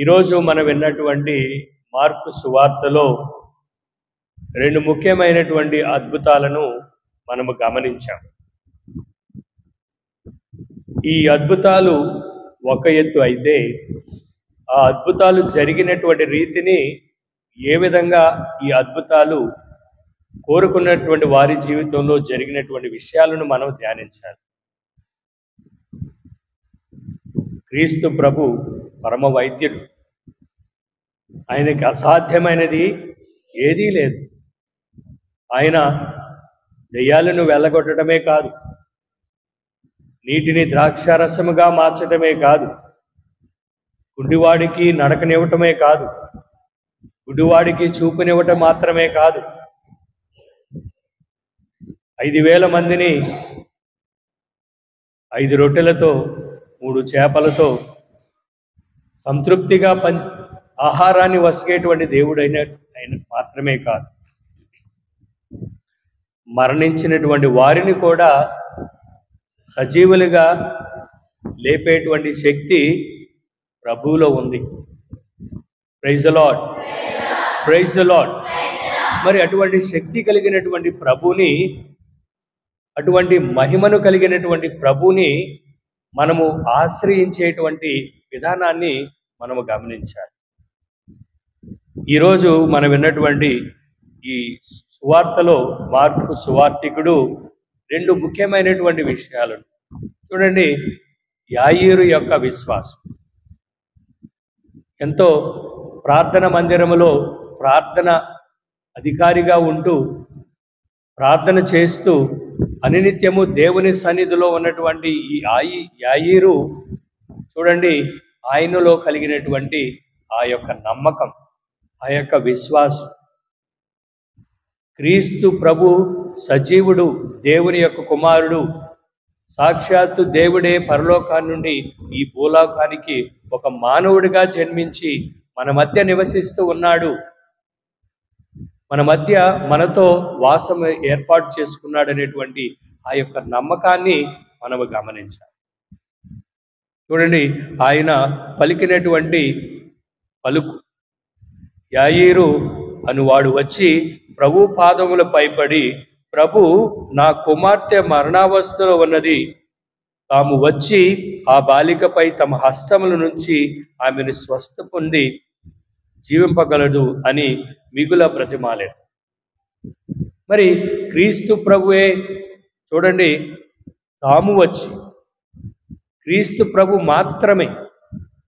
ఈరోజు మనం విన్నటువంటి మార్కు సువార్తలో రెండు ముఖ్యమైనటువంటి అద్భుతాలను మనము గమనించాం. ఈ అద్భుతాలు ఒక ఎత్తు అయితే, ఆ అద్భుతాలు జరిగినటువంటి రీతిని, ఏ విధంగా ఈ అద్భుతాలు కోరుకున్నటువంటి వారి జీవితంలో జరిగినటువంటి విషయాలను మనం ధ్యానించాలి. క్రీస్తు ప్రభు పరమ వైద్యుడు. ఆయనకి అసాధ్యమైనది ఏదీ లేదు. ఆయన దెయ్యాలను వెళ్ళగొట్టడమే కాదు, నీటిని ద్రాక్షారసముగా మార్చడమే కాదు, గుడ్డివాడికి నడకనివ్వటమే కాదు, గుడ్డివాడికి చూపునివ్వటం మాత్రమే కాదు, 5,000 మందిని 5 రొట్టెలతో 3 చేపలతో సంతృప్తిగా ఆహారాన్ని వసిగేటువంటి దేవుడైన ఆయన మాత్రమే కాదు, మరణించినటువంటి వారిని కూడా సజీవులుగా లేపేటువంటి శక్తి ప్రభువులో ఉంది. Praise the Lord, praise the Lord. మరి అటువంటి శక్తి కలిగినటువంటి ప్రభుని, అటువంటి మహిమను కలిగినటువంటి ప్రభుని మనము ఆశ్రయించేటువంటి విధానాన్ని మనము గమనించాలి. ఈరోజు మనం విన్నటువంటి ఈ సువార్తలో మార్కు సువార్తికుడు రెండు ముఖ్యమైనటువంటి విషయాలను చూడండి. యాయీరు యొక్క విశ్వాసం. ఎంతో ప్రార్థన మందిరములో ప్రార్థన అధికారిగా ఉంటూ ప్రార్థన చేస్తూ అనినిత్యము దేవుని సన్నిధిలో ఉన్నటువంటి ఈ యాయీరు చూడండి, ఆయనలో కలిగినటువంటి ఆ యొక్క నమ్మకం, ఆ యొక్క విశ్వాసం. క్రీస్తు ప్రభు సజీవుడు, దేవుని యొక్క కుమారుడు, సాక్షాత్తు దేవుడే పరలోకాన్ని నుండి ఈ భూలోకానికి ఒక మానవుడిగా జన్మించి మన మధ్య నివసిస్తూ ఉన్నాడు, మన మధ్య మనతో వాసం ఏర్పాటు చేసుకున్నాడు అనేటువంటి ఆ యొక్క నమ్మకాన్ని మనము గమనించాలి. చూడండి, ఆయన పలికినటువంటి పలుకు, యాయీరు అనువాడు వచ్చి ప్రభు పాదములపై పడి, ప్రభు, నా కుమార్తె మరణావస్థలో ఉన్నది, తాము వచ్చి ఆ బాలికపై తమ హస్తముల నుంచి ఆమెను స్వస్థ పొంది జీవింపగలడు అని మిగుల బ్రతిమాలాడు. మరి క్రీస్తు ప్రభువే చూడండి, తాము వచ్చి, క్రీస్తు ప్రభు మాత్రమే